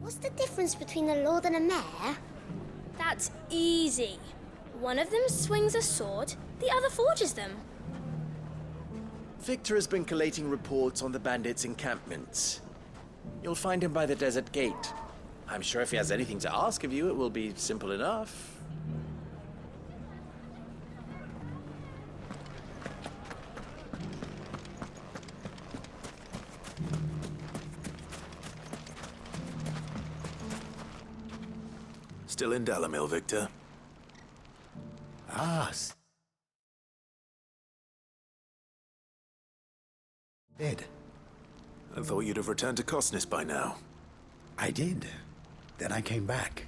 What's the difference between a lord and a mayor? That's easy. One of them swings a sword, the other forges them. Victor has been collating reports on the bandits' encampments. You'll find him by the desert gate. I'm sure if he has anything to ask of you, it will be simple enough. Still in Dalamil, Victor? Ah, dead. I thought you'd have returned to Kosnis by now. I did. Then I came back.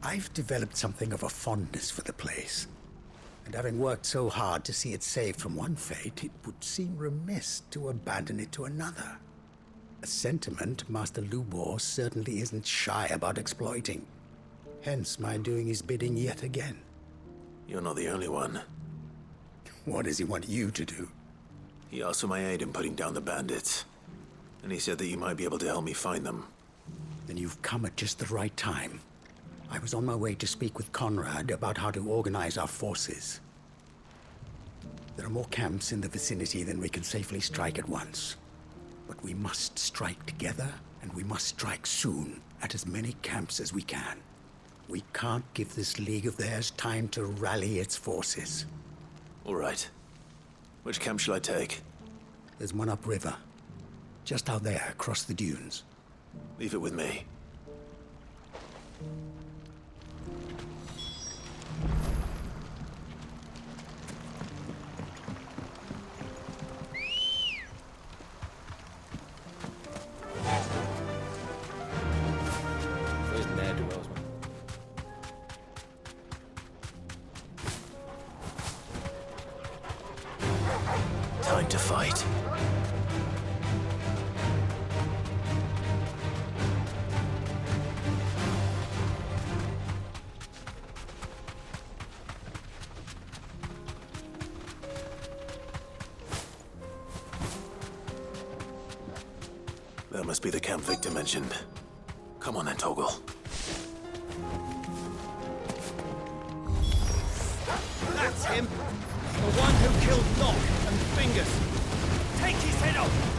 I've developed something of a fondness for the place. And having worked so hard to see it saved from one fate, it would seem remiss to abandon it to another. A sentiment Master Lubor certainly isn't shy about exploiting. Hence my doing his bidding yet again. You're not the only one. What does he want you to do? He asked for my aid in putting down the bandits. And he said that you might be able to help me find them. Then you've come at just the right time. I was on my way to speak with Conrad about how to organize our forces. There are more camps in the vicinity than we can safely strike at once. But we must strike together, and we must strike soon at as many camps as we can. We can't give this league of theirs time to rally its forces. All right. Which camp shall I take? There's one upriver. Just out there, across the dunes. Leave it with me. Time to fight. That must be the camp Victor mentioned. Come on then, Toggle. That's him! The one who killed Locke and Fingers! Take his head off!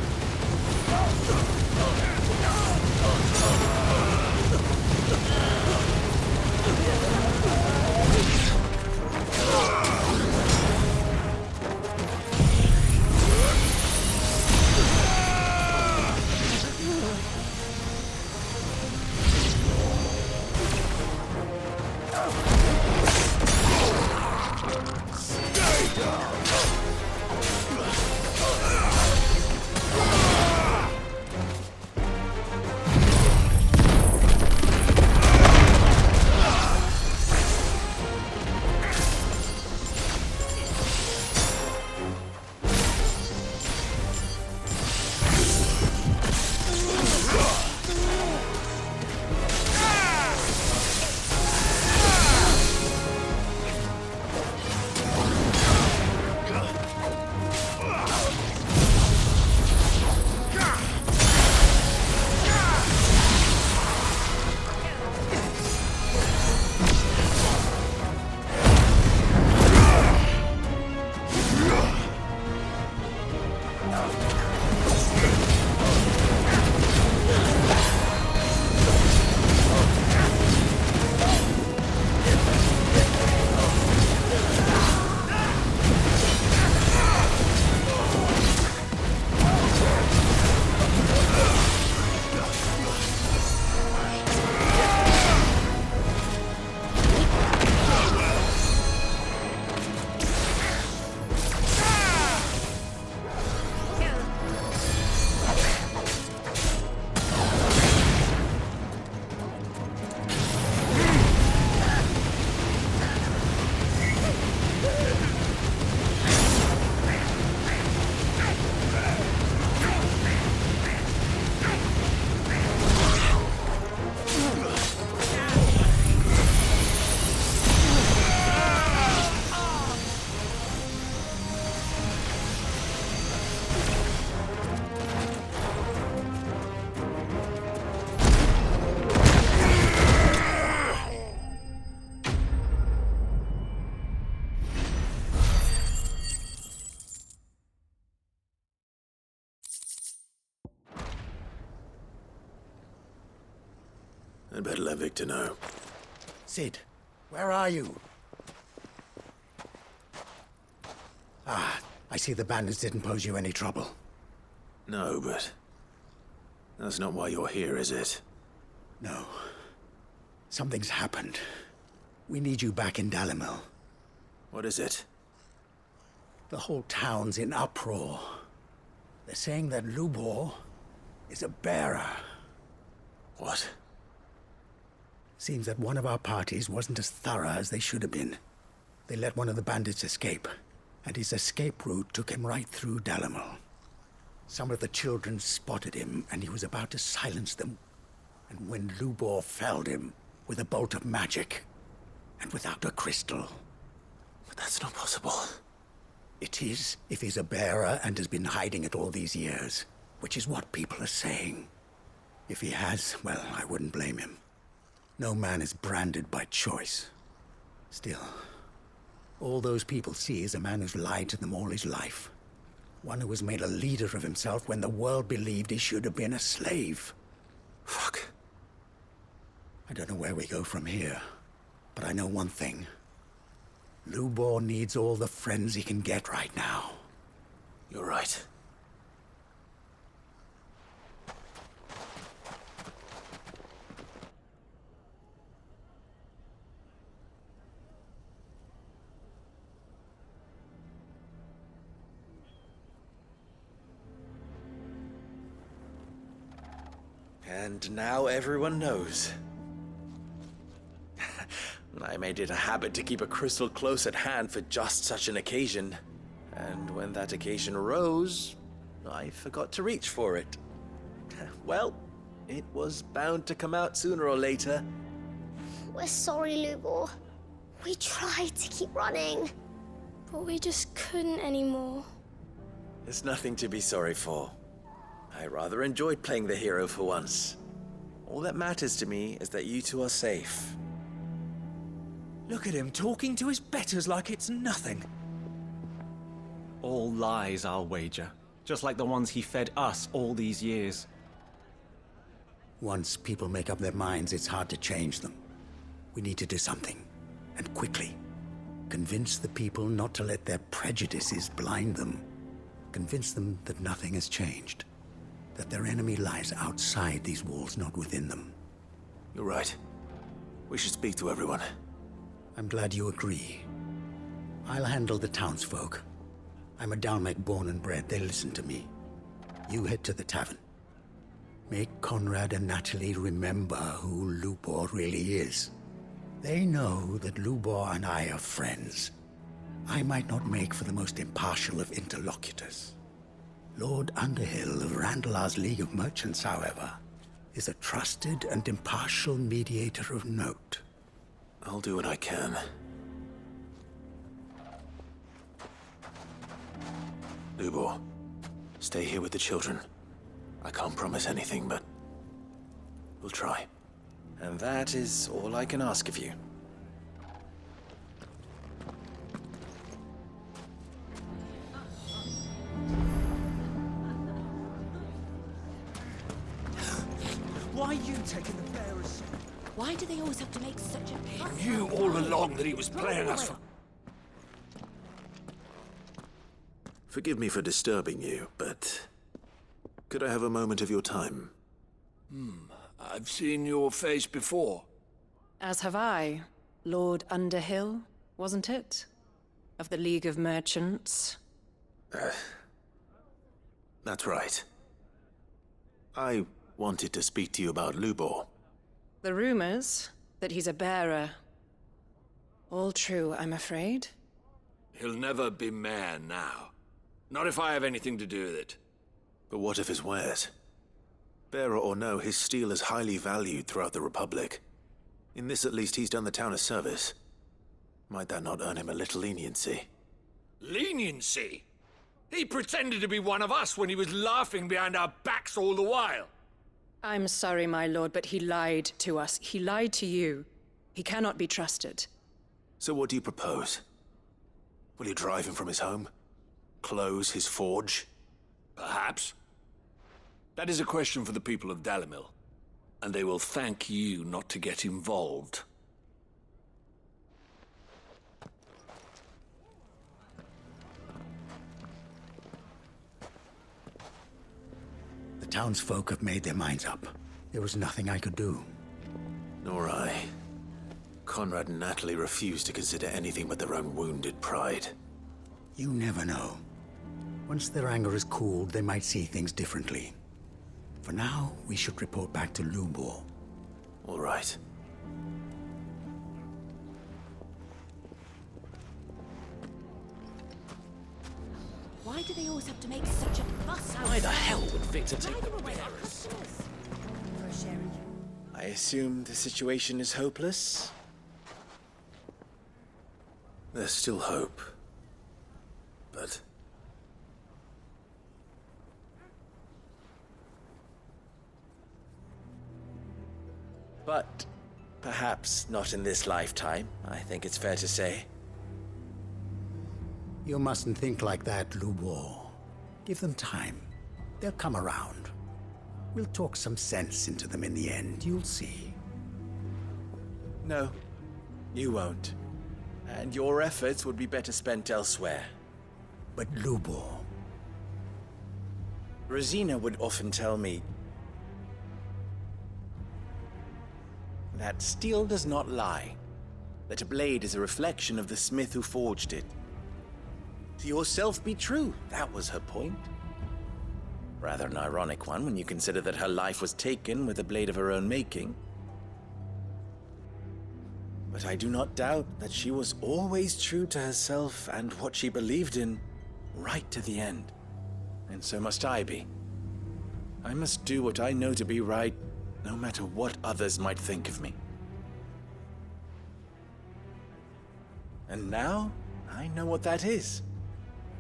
I'd better let Victor know. Sid, where are you? Ah, I see the bandits didn't pose you any trouble. No, but... that's not why you're here, is it? No. Something's happened. We need you back in Dalimil. What is it? The whole town's in uproar. They're saying that Lubor is a bearer. What? Seems that one of our parties wasn't as thorough as they should have been. They let one of the bandits escape, and his escape route took him right through Dalimil. Some of the children spotted him, and he was about to silence them. And when Lubor felled him with a bolt of magic, and without a crystal. But that's not possible. It is, if he's a bearer and has been hiding it all these years, which is what people are saying. If he has, well, I wouldn't blame him. No man is branded by choice. Still, all those people see is a man who's lied to them all his life. One who was made a leader of himself when the world believed he should have been a slave. Fuck. I don't know where we go from here, but I know one thing. Lubor needs all the friends he can get right now. You're right. And now everyone knows. I made it a habit to keep a crystal close at hand for just such an occasion. And when that occasion arose, I forgot to reach for it. Well, it was bound to come out sooner or later. We're sorry, Lubor. We tried to keep running. But we just couldn't anymore. There's nothing to be sorry for. I rather enjoyed playing the hero for once. All that matters to me is that you two are safe. Look at him talking to his betters like it's nothing. All lies, I'll wager. Just like the ones he fed us all these years. Once people make up their minds, it's hard to change them. We need to do something, and quickly. Convince the people not to let their prejudices blind them. Convince them that nothing has changed. That their enemy lies outside these walls, not within them. You're right. We should speak to everyone. I'm glad you agree. I'll handle the townsfolk. I'm a Dalmek born and bred. They listen to me. You head to the tavern. Make Conrad and Natalie remember who Lubor really is. They know that Lubor and I are friends. I might not make for the most impartial of interlocutors. Lord Underhill of Randalar's League of Merchants, however, is a trusted and impartial mediator of note. I'll do what I can. Lubor, stay here with the children. I can't promise anything, but we'll try. And that is all I can ask of you. Why are you taking the bearers? Why do they always have to make such a fuss? Knew all along that he was playing us for... Forgive me for disturbing you, but... could I have a moment of your time? I've seen your face before. As have I. Lord Underhill, wasn't it? Of the League of Merchants. That's right. I wanted to speak to you about Lubor. The rumors that he's a bearer. All true, I'm afraid. He'll never be mayor now. Not if I have anything to do with it. But what of his wares? Bearer or no, his steel is highly valued throughout the Republic. In this at least he's done the town a service. Might that not earn him a little leniency? Leniency? He pretended to be one of us when he was laughing behind our backs all the while. I'm sorry, my lord, but he lied to us. He lied to you. He cannot be trusted. So what do you propose? Will you drive him from his home? Close his forge? Perhaps. That is a question for the people of Dalimil. And they will thank you not to get involved. The townsfolk have made their minds up. There was nothing I could do. Nor I. Conrad and Natalie refused to consider anything but their own wounded pride. You never know. Once their anger is cooled, they might see things differently. For now, we should report back to Lubor. All right. Why do they always have to make such a fuss out? Why the hell would Victor take Drive the them away, our bearers? customers. For a sharing. I assume the situation is hopeless? There's still hope. But... But perhaps not in this lifetime, I think it's fair to say. You mustn't think like that, Lubor. Give them time. They'll come around. We'll talk some sense into them in the end, you'll see. No, you won't. And your efforts would be better spent elsewhere. But Lubor... Rosina would often tell me that steel does not lie, that a blade is a reflection of the smith who forged it. To yourself be true, that was her point. Rather an ironic one when you consider that her life was taken with a blade of her own making. But I do not doubt that she was always true to herself and what she believed in, right to the end. And so must I be. I must do what I know to be right, no matter what others might think of me. And now, I know what that is.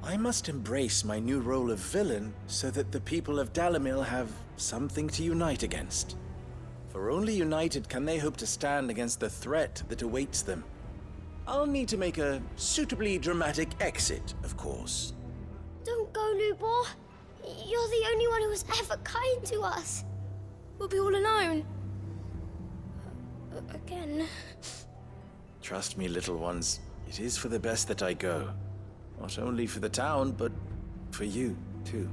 I must embrace my new role of villain so that the people of Dalimil have something to unite against. For only united can they hope to stand against the threat that awaits them. I'll need to make a suitably dramatic exit, of course. Don't go, Lubor. You're the only one who was ever kind to us. We'll be all alone. Again. Trust me, little ones, it is for the best that I go. Not only for the town, but for you, too.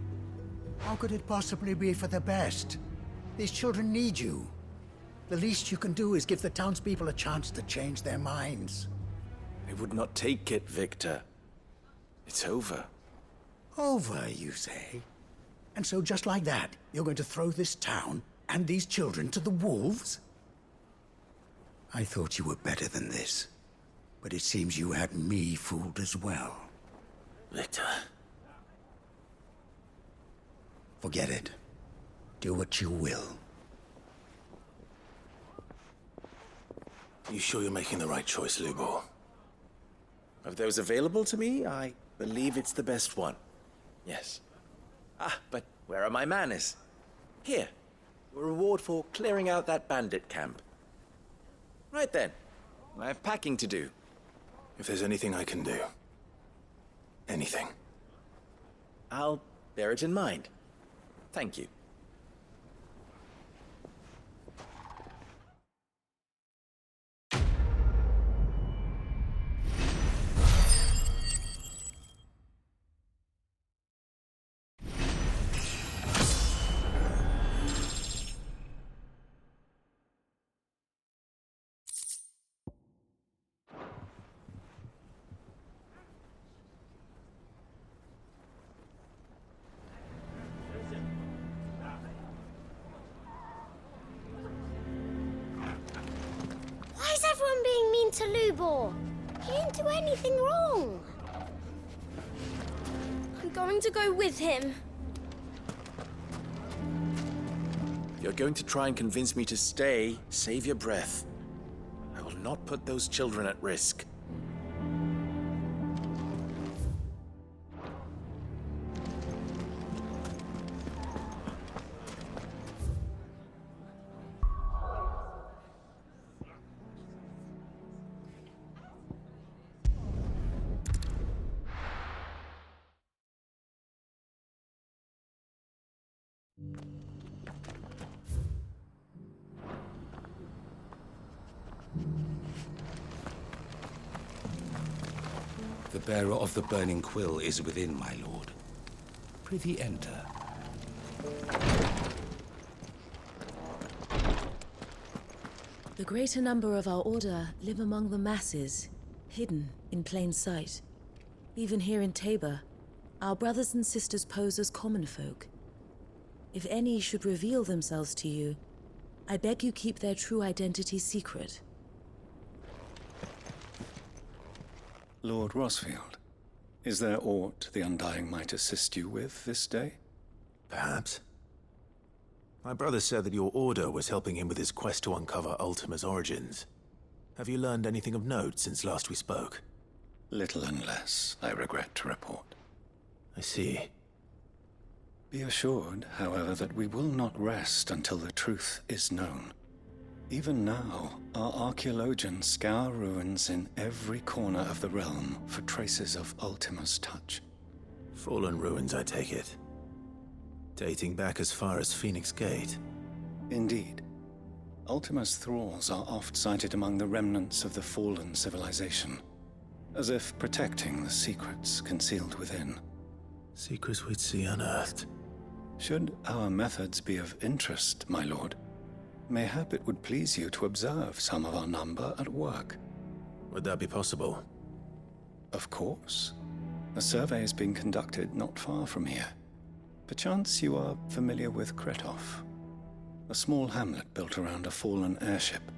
How could it possibly be for the best? These children need you. The least you can do is give the townspeople a chance to change their minds. I would not take it, Victor. It's over. Over, you say? And so just like that, you're going to throw this town and these children to the wolves? I thought you were better than this. But it seems you had me fooled as well. Victor... Forget it. Do what you will. You sure you're making the right choice, Lubor? Of those available to me, I believe it's the best one. Yes. Ah, but where are my manners? Here. A reward for clearing out that bandit camp. Right then. I have packing to do. If there's anything I can do. Anything. I'll bear it in mind. Thank you. Why is everyone being mean to Lubor? He didn't do anything wrong. I'm going to go with him. If you're going to try and convince me to stay, save your breath. I will not put those children at risk. The bearer of the burning quill is within, my lord. Prithee enter. The greater number of our order live among the masses, hidden in plain sight. Even here in Tabor, our brothers and sisters pose as common folk. If any should reveal themselves to you, I beg you keep their true identity secret. Lord Rosfield, is there aught the Undying might assist you with this day? Perhaps. My brother said that your order was helping him with his quest to uncover Ultima's origins. Have you learned anything of note since last we spoke? Little and less, I regret to report. I see. Be assured, however, that we will not rest until the truth is known. Even now, our archaeologians scour ruins in every corner of the realm for traces of Ultima's touch. Fallen ruins, I take it. Dating back as far as Phoenix Gate. Indeed. Ultima's thralls are oft sighted among the remnants of the fallen civilization, as if protecting the secrets concealed within. Secrets we'd see unearthed. Should our methods be of interest, my lord, mayhap it would please you to observe some of our number at work. Would that be possible? Of course. A survey is being conducted not far from here. Perchance you are familiar with Kretov, a small hamlet built around a fallen airship.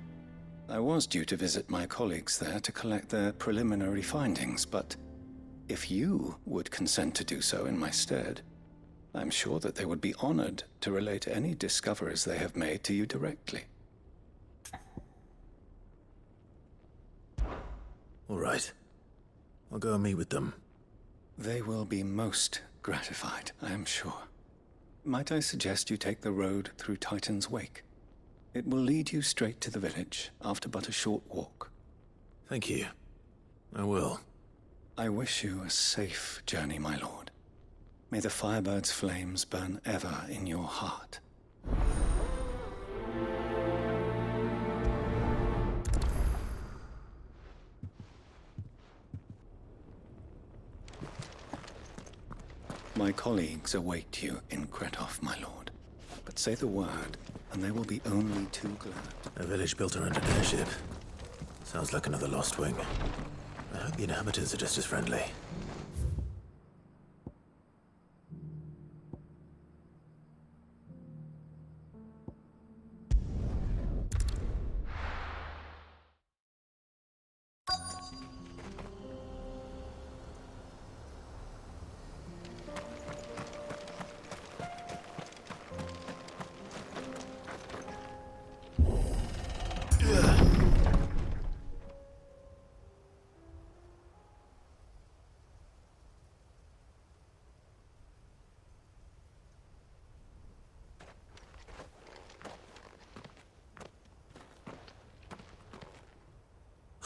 I was due to visit my colleagues there to collect their preliminary findings, but if you would consent to do so in my stead, I'm sure that they would be honored to relate any discoveries they have made to you directly. All right. I'll go and meet with them. They will be most gratified, I am sure. Might I suggest you take the road through Titan's Wake? It will lead you straight to the village after but a short walk. Thank you. I will. I wish you a safe journey, my lord. May the Firebird's flames burn ever in your heart. My colleagues await you in Kretov, my lord. But say the word, and they will be only too glad. A village built around an airship. Sounds like another lost wing. I hope the inhabitants are just as friendly.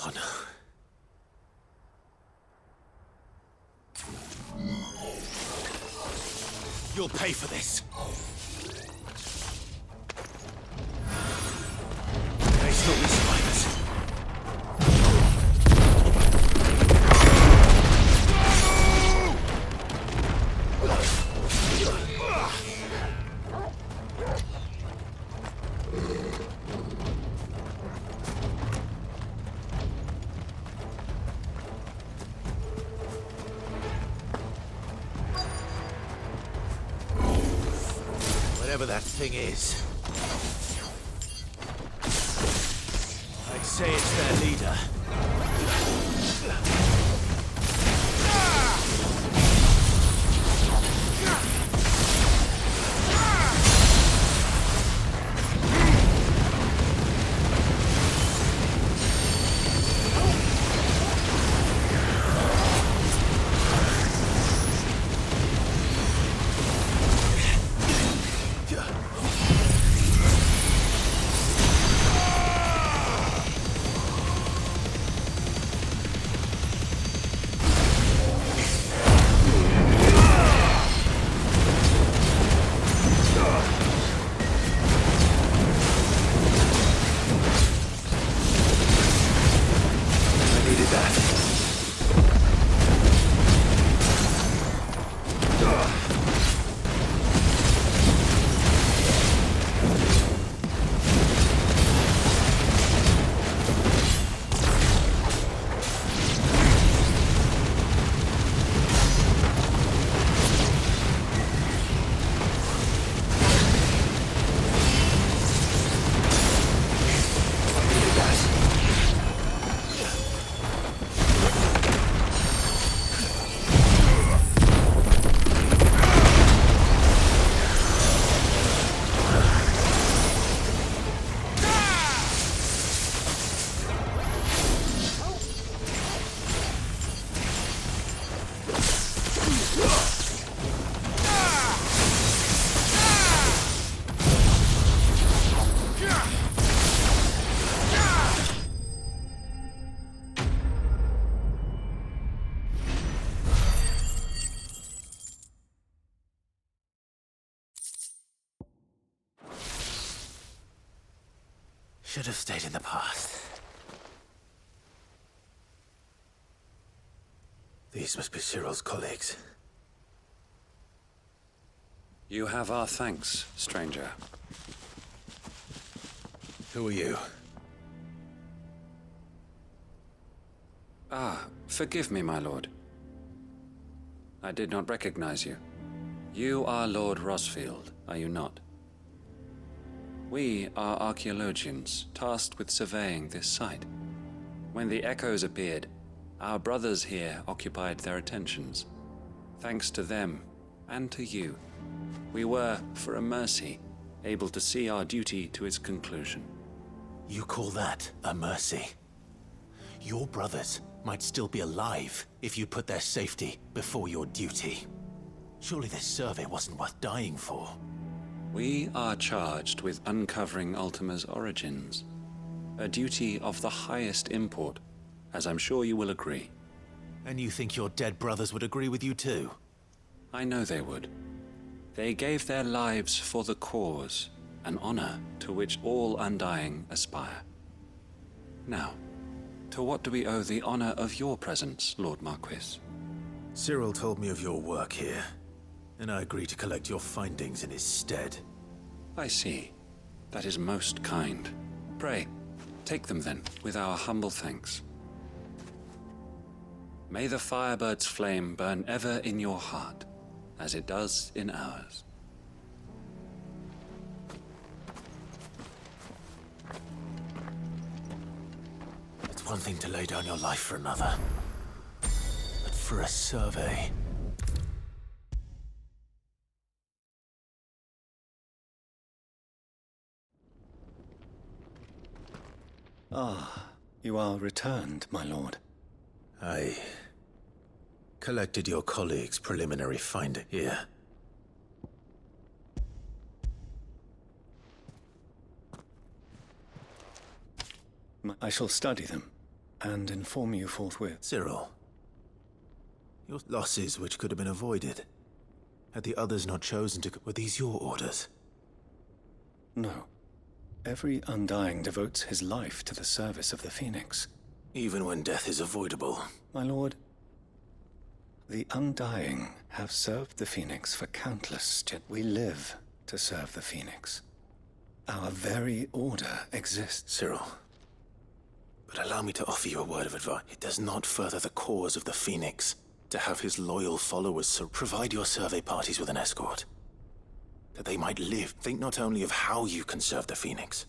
Oh no. You'll pay for this. They still be survivors. Whatever that thing is. I'd say it's their leader. Should have stayed in the past. These must be Cyril's colleagues. You have our thanks, stranger. Who are you? Ah, forgive me, my lord. I did not recognize you. You are Lord Rosfield, are you not? We are archaeologians, tasked with surveying this site. When the echoes appeared, our brothers here occupied their attentions. Thanks to them, and to you, we were, for a mercy, able to see our duty to its conclusion. You call that a mercy? Your brothers might still be alive if you put their safety before your duty. Surely this survey wasn't worth dying for. We are charged with uncovering Ultima's origins. A duty of the highest import, as I'm sure you will agree. And you think your dead brothers would agree with you too? I know they would. They gave their lives for the cause, an honor to which all Undying aspire. Now, to what do we owe the honor of your presence, Lord Marquis? Cyril told me of your work here, and I agree to collect your findings in his stead. I see. That is most kind. Pray, take them then, with our humble thanks. May the Firebird's flame burn ever in your heart, as it does in ours. It's one thing to lay down your life for another, but for a survey... Ah, you are returned, my lord. I collected your colleague's preliminary finding here. I shall study them and inform you forthwith. Cyril, your losses which could have been avoided. Had the others not chosen to... Were these your orders? No. Every Undying devotes his life to the service of the Phoenix. Even when death is avoidable. My lord, the Undying have served the Phoenix for countless, yet we live to serve the Phoenix. Our very order exists. Cyril, but allow me to offer you a word of advice. It does not further the cause of the Phoenix to have his loyal followers provide your survey parties with an escort. That they might live. Think not only of how you can serve the Phoenix,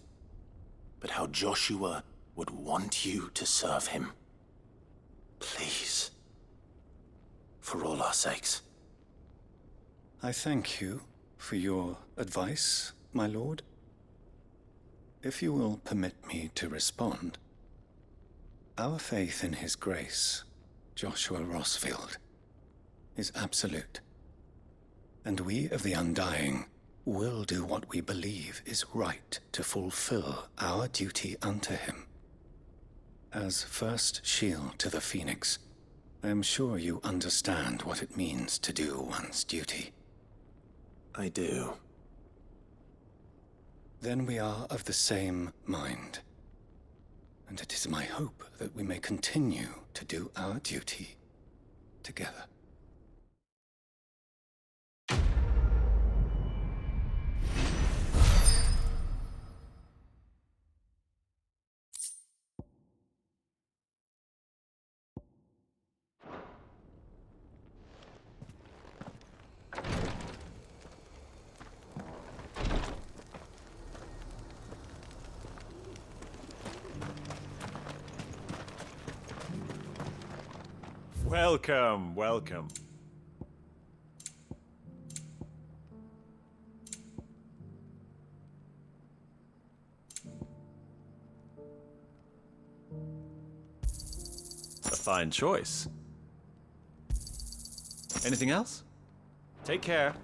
but how Joshua would want you to serve him. Please. For all our sakes. I thank you for your advice, my lord. If you will permit me to respond, our faith in his grace, Joshua Rosfield, is absolute. And we of the Undying will do what we believe is right to fulfill our duty unto him. As first shield to the Phoenix, I am sure you understand what it means to do one's duty. I do. Then we are of the same mind. And it is my hope that we may continue to do our duty together. Welcome, welcome. A fine choice. Anything else? Take care.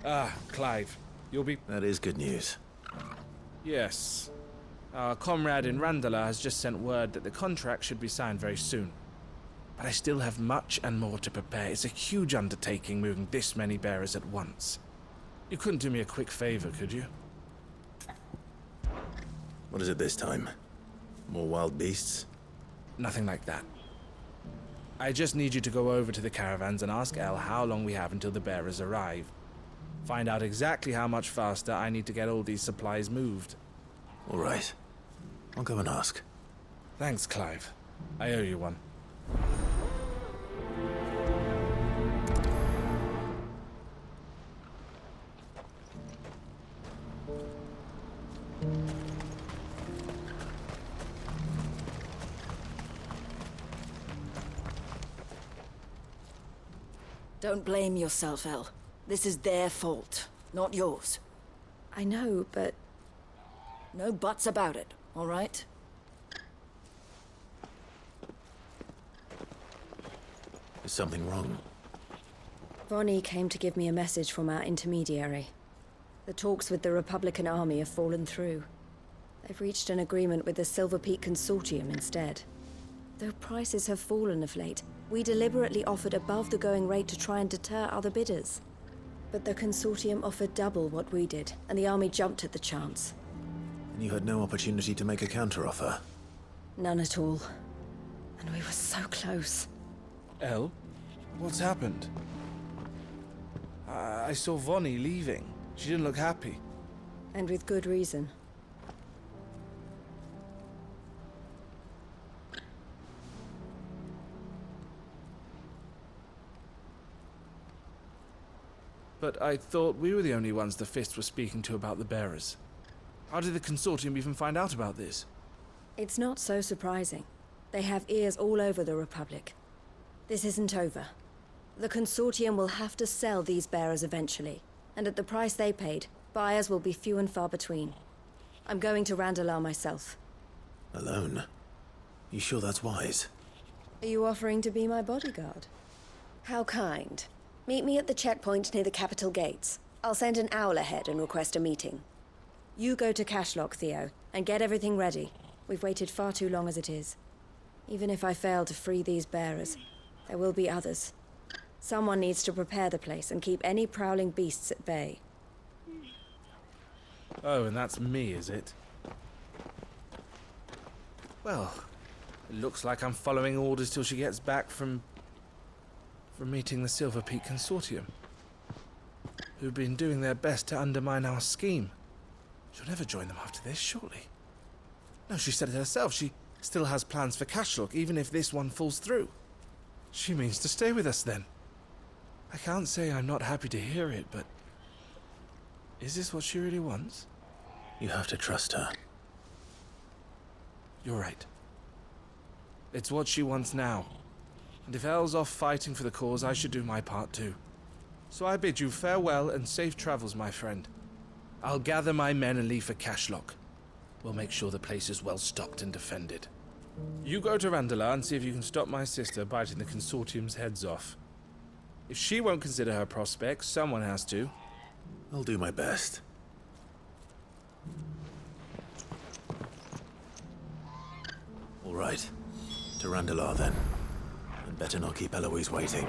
Ah, Clive. You'll be... That is good news. Yes. Our comrade in Randala has just sent word that the contract should be signed very soon. But I still have much and more to prepare. It's a huge undertaking moving this many bearers at once. You couldn't do me a quick favor, could you? What is it this time? More wild beasts? Nothing like that. I just need you to go over to the caravans and ask El how long we have until the bearers arrive. Find out exactly how much faster I need to get all these supplies moved. All right. I'll go and ask. Thanks, Clive. I owe you one. Don't blame yourself, El. This is their fault, not yours. I know, but... No buts about it, all right? Is something wrong? Vonnie came to give me a message from our intermediary. The talks with the Republican army have fallen through. They've reached an agreement with the Silver Peak Consortium instead. Though prices have fallen of late, we deliberately offered above the going rate to try and deter other bidders. But the Consortium offered double what we did, and the army jumped at the chance. And you had no opportunity to make a counteroffer? None at all. And we were so close. El? What's happened? I saw Vonnie leaving. She didn't look happy. And with good reason. But I thought we were the only ones the Fist were speaking to about the bearers. How did the Consortium even find out about this? It's not so surprising. They have ears all over the Republic. This isn't over. The Consortium will have to sell these bearers eventually, and at the price they paid, buyers will be few and far between. I'm going to Randalar myself. Alone? You sure that's wise? Are you offering to be my bodyguard? How kind. Meet me at the checkpoint near the capital gates. I'll send an owl ahead and request a meeting. You go to Cashlock, Theo, and get everything ready. We've waited far too long as it is. Even if I fail to free these bearers, there will be others. Someone needs to prepare the place and keep any prowling beasts at bay. Oh, and that's me, is it? Well, it looks like I'm following orders till she gets back from meeting the Silver Peak Consortium, who've been doing their best to undermine our scheme. She'll never join them after this, surely. No, she said it herself. She still has plans for Cashlock, even if this one falls through. She means to stay with us, then. I can't say I'm not happy to hear it, but... is this what she really wants? You have to trust her. You're right. It's what she wants now. And if Elle's off fighting for the cause, I should do my part too. So I bid you farewell and safe travels, my friend. I'll gather my men and leave for Cashlock. We'll make sure the place is well stocked and defended. You go to Randalar and see if you can stop my sister biting the Consortium's heads off. If she won't consider her prospects, someone has to. I'll do my best. All right. To Randalar, then. And better not keep Eloise waiting.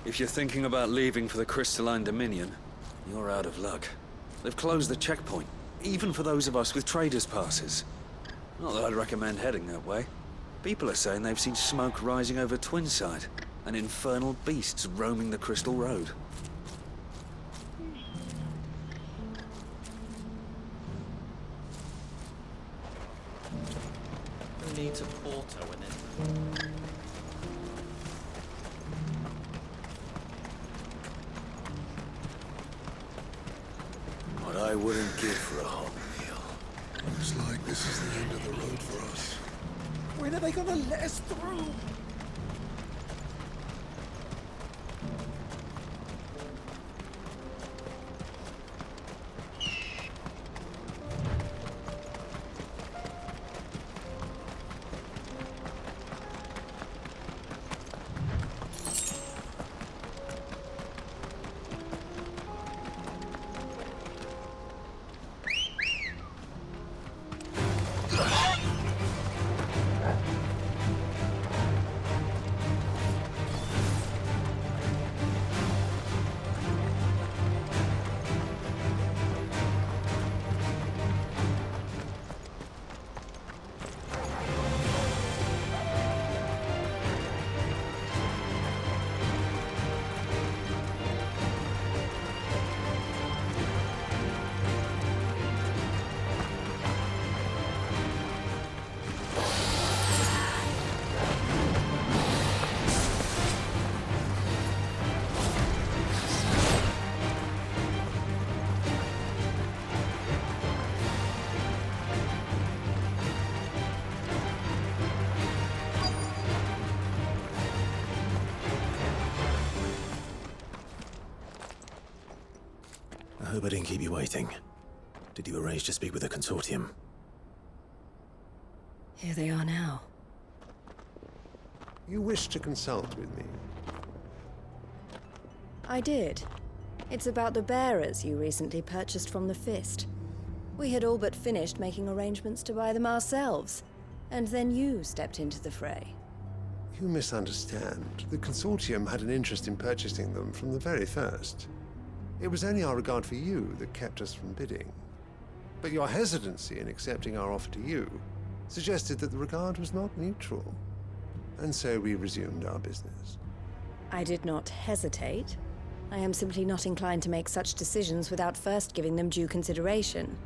If you're thinking about leaving for the Crystalline Dominion, you're out of luck. They've closed the checkpoint, even for those of us with traders' passes. Not that I'd recommend heading that way. People are saying they've seen smoke rising over Twinside, and infernal beasts roaming the Crystal Road. Who needs a porter when it... What I wouldn't give for a hot meal. Looks like this is the end of the road for us. When are they gonna let us through? I hope I didn't keep you waiting. Did you arrange to speak with the consortium? Here they are now. You wish to consult with me? I did. It's about the bearers you recently purchased from the Fist. We had all but finished making arrangements to buy them ourselves, and then you stepped into the fray. You misunderstand. The consortium had an interest in purchasing them from the very first. It was only our regard for you that kept us from bidding. But your hesitancy in accepting our offer to you suggested that the regard was not mutual. And so we resumed our business. I did not hesitate. I am simply not inclined to make such decisions without first giving them due consideration.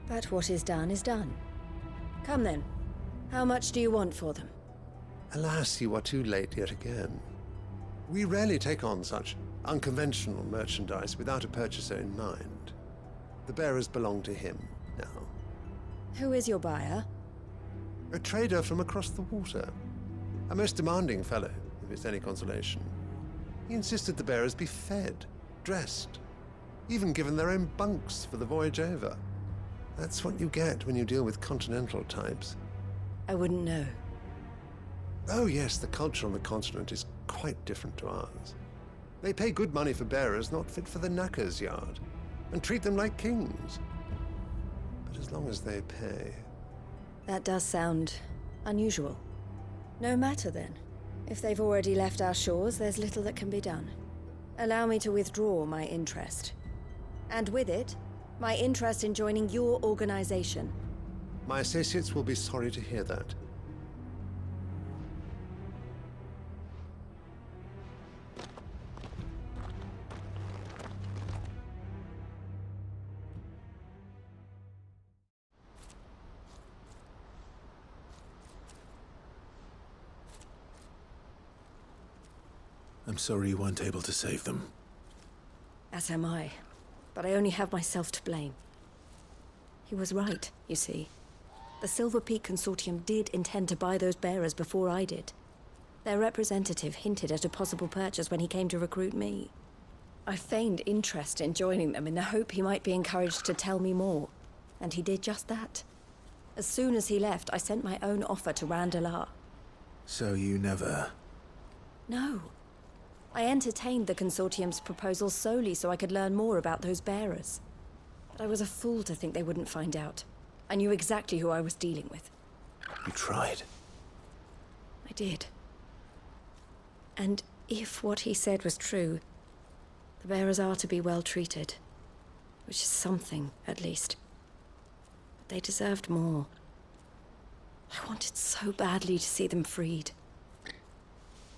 But what is done is done. Come then. How much do you want for them? Alas, you are too late yet again. We rarely take on such unconventional merchandise without a purchaser in mind. The bearers belong to him now. Who is your buyer? A trader from across the water. A most demanding fellow, if it's any consolation. He insisted the bearers be fed, dressed, even given their own bunks for the voyage over. That's what you get when you deal with continental types. I wouldn't know. Oh yes, the culture on the continent is quite different to ours. They pay good money for bearers not fit for the knacker's yard, and treat them like kings. But as long as they pay... That does sound unusual. No matter then. If they've already left our shores, there's little that can be done. Allow me to withdraw my interest. And with it, my interest in joining your organization. My associates will be sorry to hear that. I'm sorry you weren't able to save them. As am I. But I only have myself to blame. He was right, you see. The Silver Peak Consortium did intend to buy those bearers before I did. Their representative hinted at a possible purchase when he came to recruit me. I feigned interest in joining them in the hope he might be encouraged to tell me more. And he did just that. As soon as he left, I sent my own offer to Randalar. So you never... No. I entertained the Consortium's proposal solely so I could learn more about those bearers. But I was a fool to think they wouldn't find out. I knew exactly who I was dealing with. You tried. I did. And if what he said was true, the bearers are to be well treated. Which is something, at least. But they deserved more. I wanted so badly to see them freed.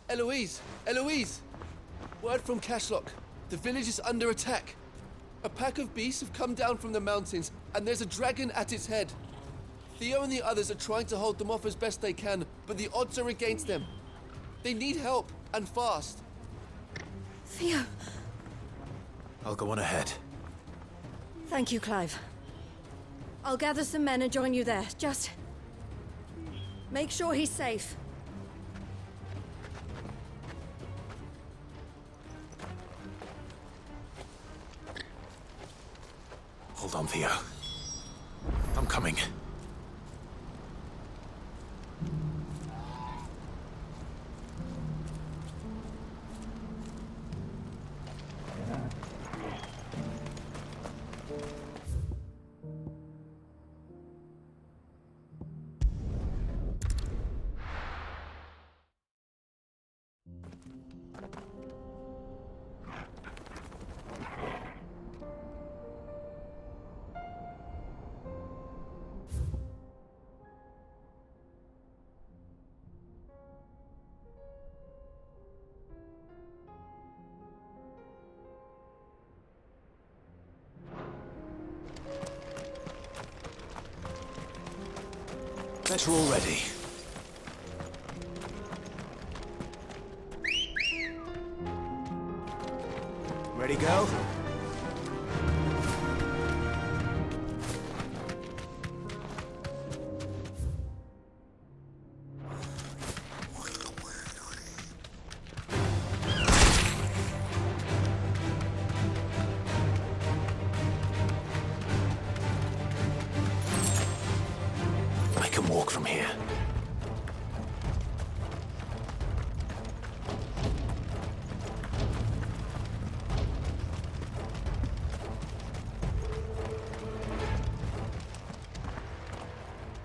Eloise! Eloise! Word from Cashlock. The village is under attack. A pack of beasts have come down from the mountains, and there's a dragon at its head. Theo and the others are trying to hold them off as best they can, but the odds are against them. They need help, and fast. Theo! I'll go on ahead. Thank you, Clive. I'll gather some men and join you there. Just... make sure he's safe. Hold on, Theo. I'm coming. Better already. Ready, go?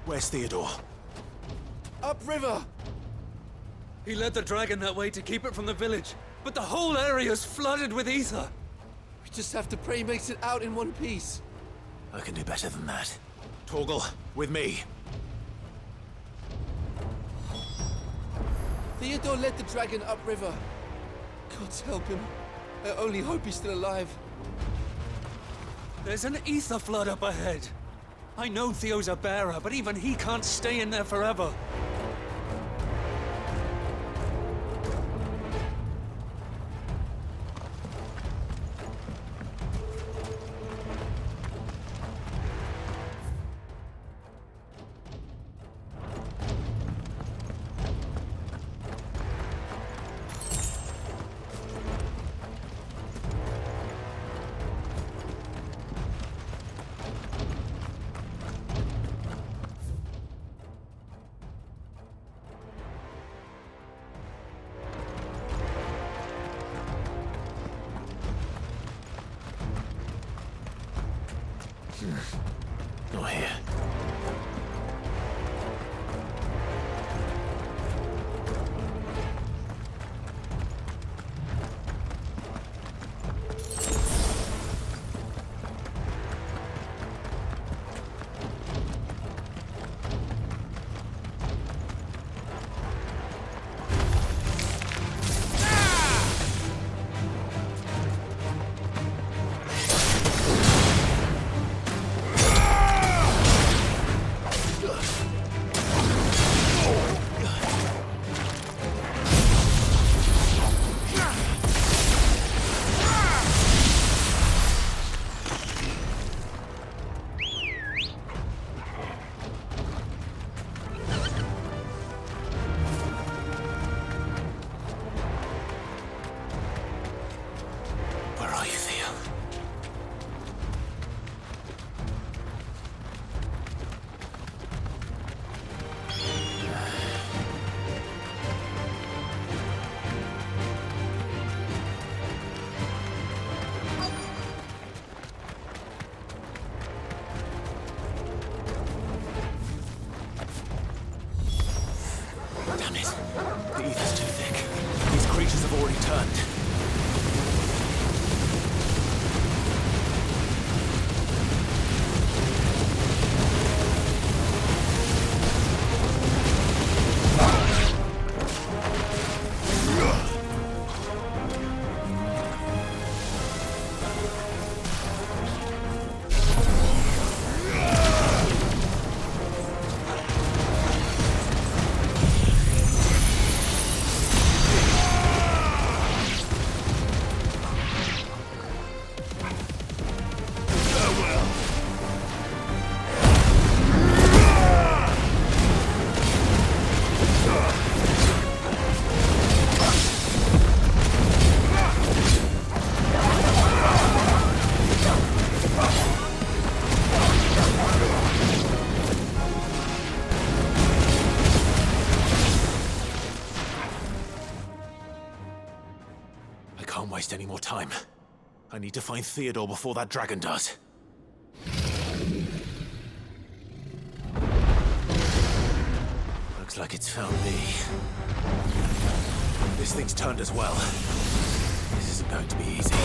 Where's Theodore? Upriver! He led the dragon that way to keep it from the village, but the whole area's flooded with ether. We just have to pray he makes it out in one piece. I can do better than that. Torgal, with me. Theodore led the dragon upriver. God help him. I only hope he's still alive. There's an ether flood up ahead. I know Theo's a bearer, but even he can't stay in there forever. Not here. Damn it. The ether's too thick. These creatures have already turned. Can't waste any more time. I need to find Theodore before that dragon does. Looks like it's found me. This thing's turned as well. This isn't going to be easy.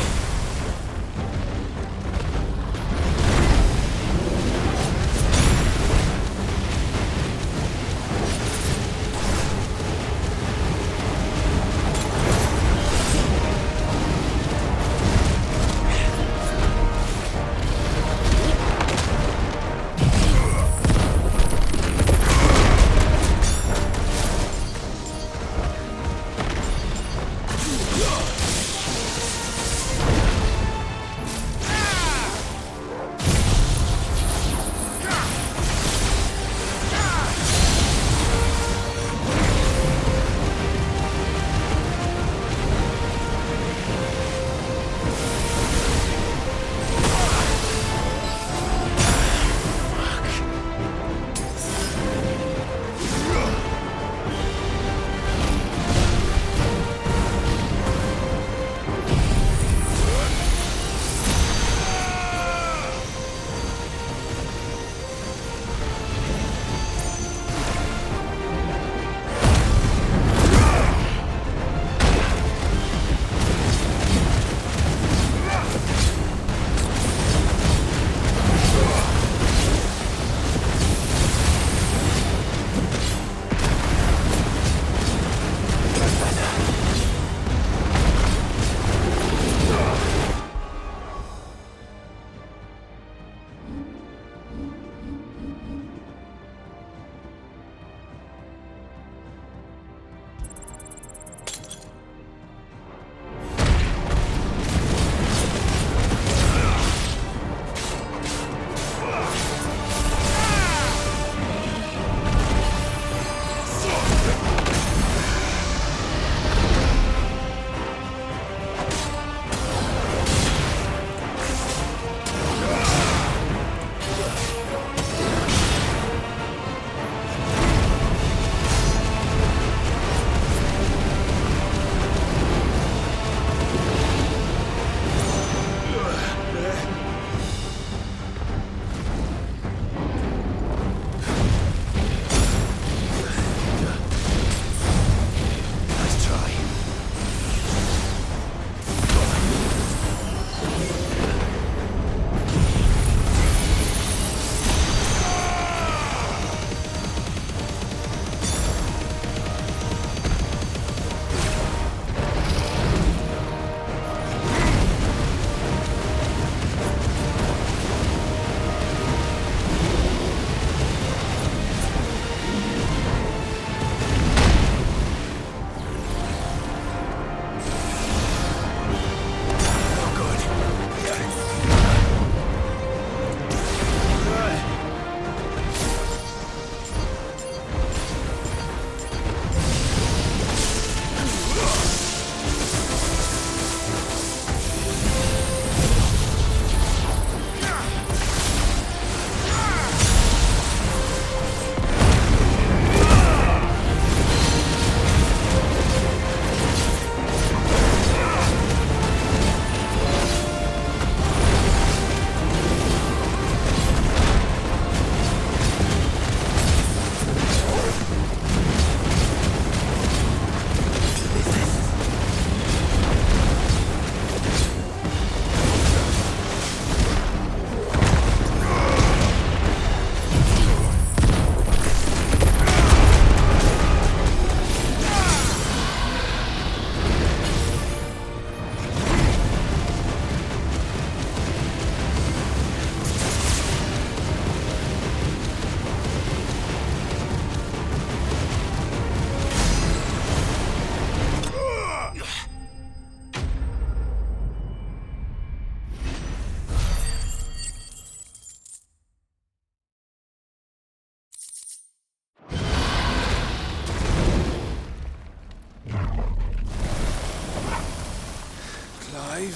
Clive?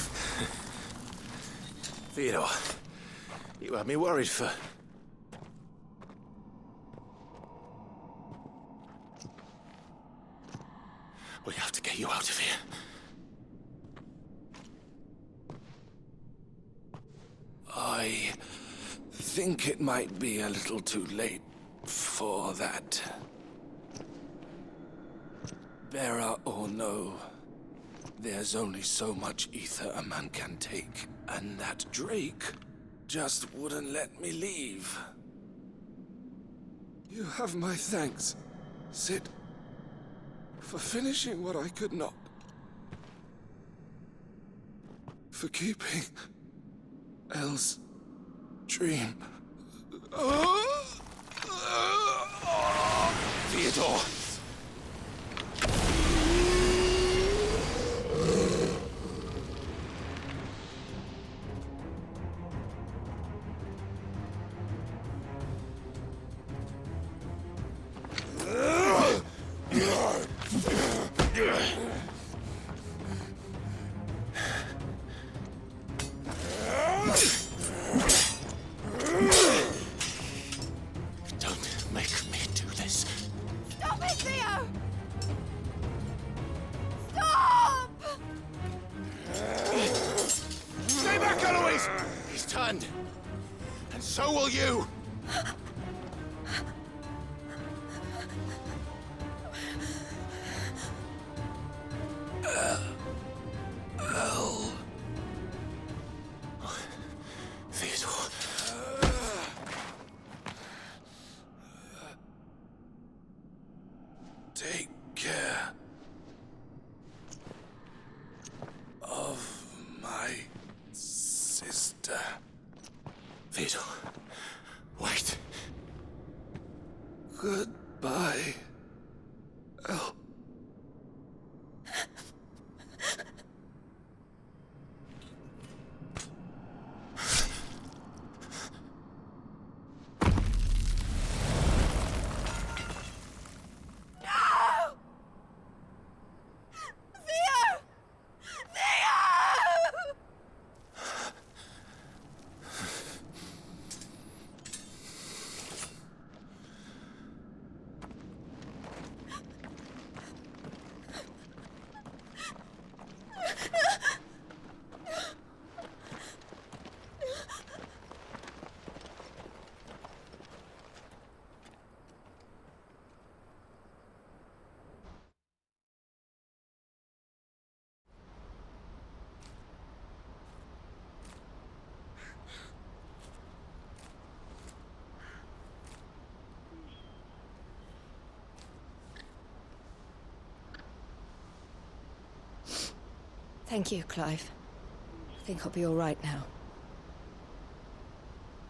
Theodore, you had me worried for... We have to get you out of here. I think it might be a little too late for that. Bearer or no, there's only so much ether a man can take, and that Drake just wouldn't let me leave. You have my thanks, Sid, for finishing what I could not. For keeping Elle's dream. Theodore! Don't make me do this. Stop it, Theo! Stop! Stay back, Eloise! He's turned. And so will you! Theodore. Take care of my sister. Theodore, wait. Goodbye, Elle. Thank you, Clive. I think I'll be all right now.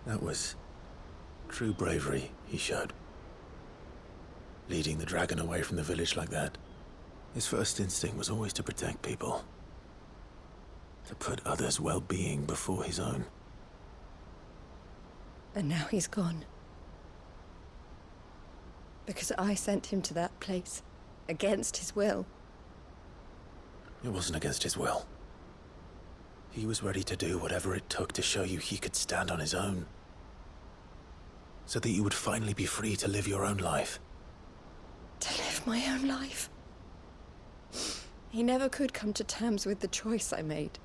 That was true bravery he showed. Leading the dragon away from the village like that. His first instinct was always to protect people. To put others' well-being before his own. And now he's gone. Because I sent him to that place, against his will. It wasn't against his will. He was ready to do whatever it took to show you he could stand on his own. So that you would finally be free to live your own life. To live my own life? He never could come to terms with the choice I made.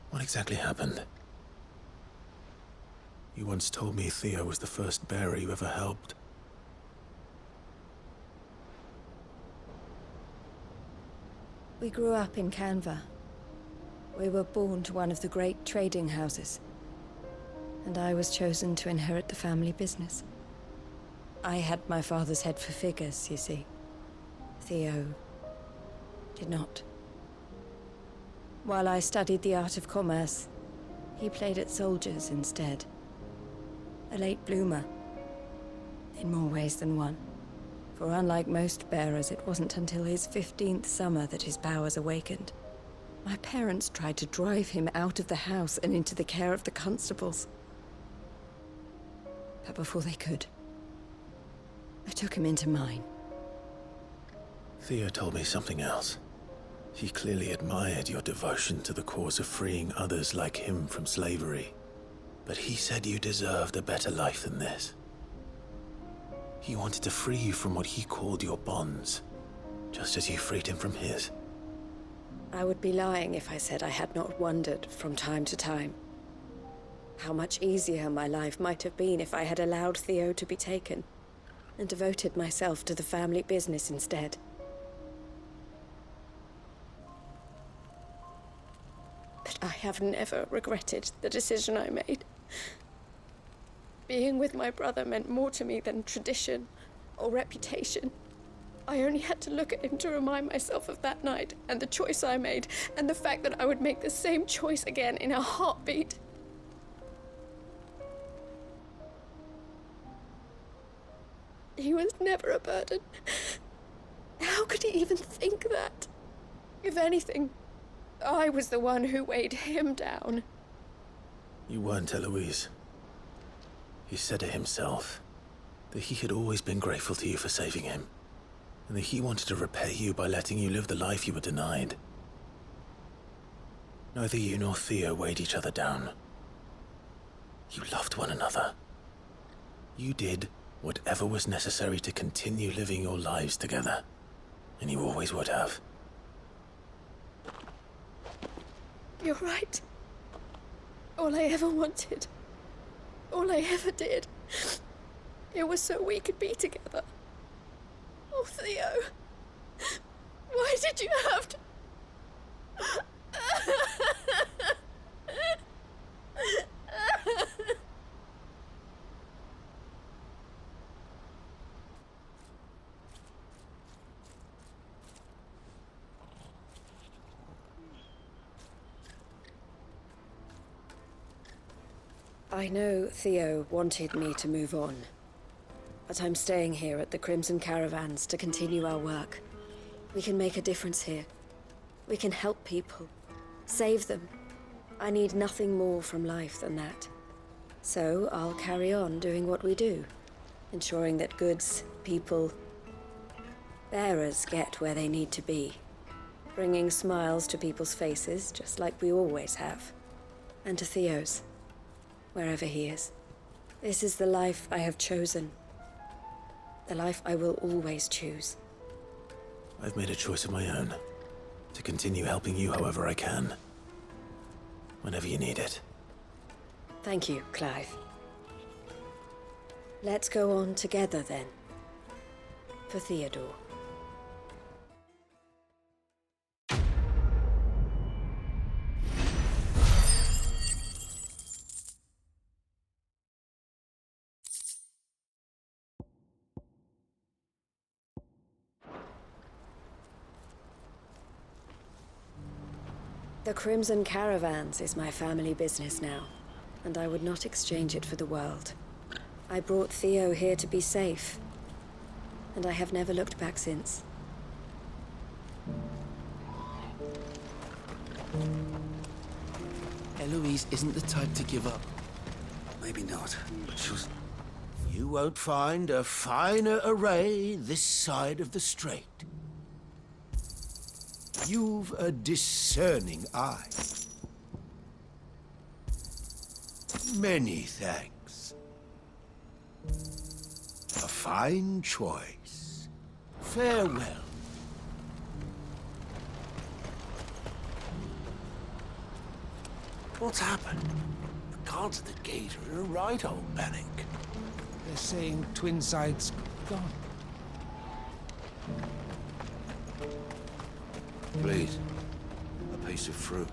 What exactly happened? You once told me Theo was the first bearer you ever helped. We grew up in Canva. We were born to one of the great trading houses. And I was chosen to inherit the family business. I had my father's head for figures, you see. Theo did not. While I studied the art of commerce, he played at soldiers instead. A late bloomer, in more ways than one. For unlike most bearers, it wasn't until his 15th summer that his powers awakened. My parents tried to drive him out of the house and into the care of the constables. But before they could, I took him into mine. Theo told me something else. He clearly admired your devotion to the cause of freeing others like him from slavery. But he said you deserved a better life than this. He wanted to free you from what he called your bonds, just as you freed him from his. I would be lying if I said I had not wondered from time to time how much easier my life might have been if I had allowed Theo to be taken and devoted myself to the family business instead. But I have never regretted the decision I made. Being with my brother meant more to me than tradition or reputation. I only had to look at him to remind myself of that night and the choice I made, and the fact that I would make the same choice again in a heartbeat. He was never a burden. How could he even think that? If anything, I was the one who weighed him down. You weren't, Eloise. He said it himself, that he had always been grateful to you for saving him, and that he wanted to repay you by letting you live the life you were denied. Neither you nor Theo weighed each other down. You loved one another. You did whatever was necessary to continue living your lives together, and you always would have. You're right. All I ever wanted, all I ever did, it was so we could be together. Oh, Theo, why did you have to... I know Theo wanted me to move on, but I'm staying here at the Crimson Caravans to continue our work. We can make a difference here. We can help people, save them. I need nothing more from life than that. So I'll carry on doing what we do, ensuring that goods, people, bearers get where they need to be, bringing smiles to people's faces just like we always have, and to Theo's, wherever he is. This is the life I have chosen. The life I will always choose. I've made a choice of my own, to continue helping you however I can, whenever you need it. Thank you, Clive. Let's go on together then. For Theodore. The Crimson Caravans is my family business now, and I would not exchange it for the world. I brought Theo here to be safe, and I have never looked back since. Eloise isn't the type to give up. Maybe not, but she'll... You won't find a finer array this side of the strait. You've a discerning eye. Many thanks. A fine choice. Farewell. What's happened? The guards at the gate are in a right old panic. They're saying Twinside's gone. Please, a piece of fruit.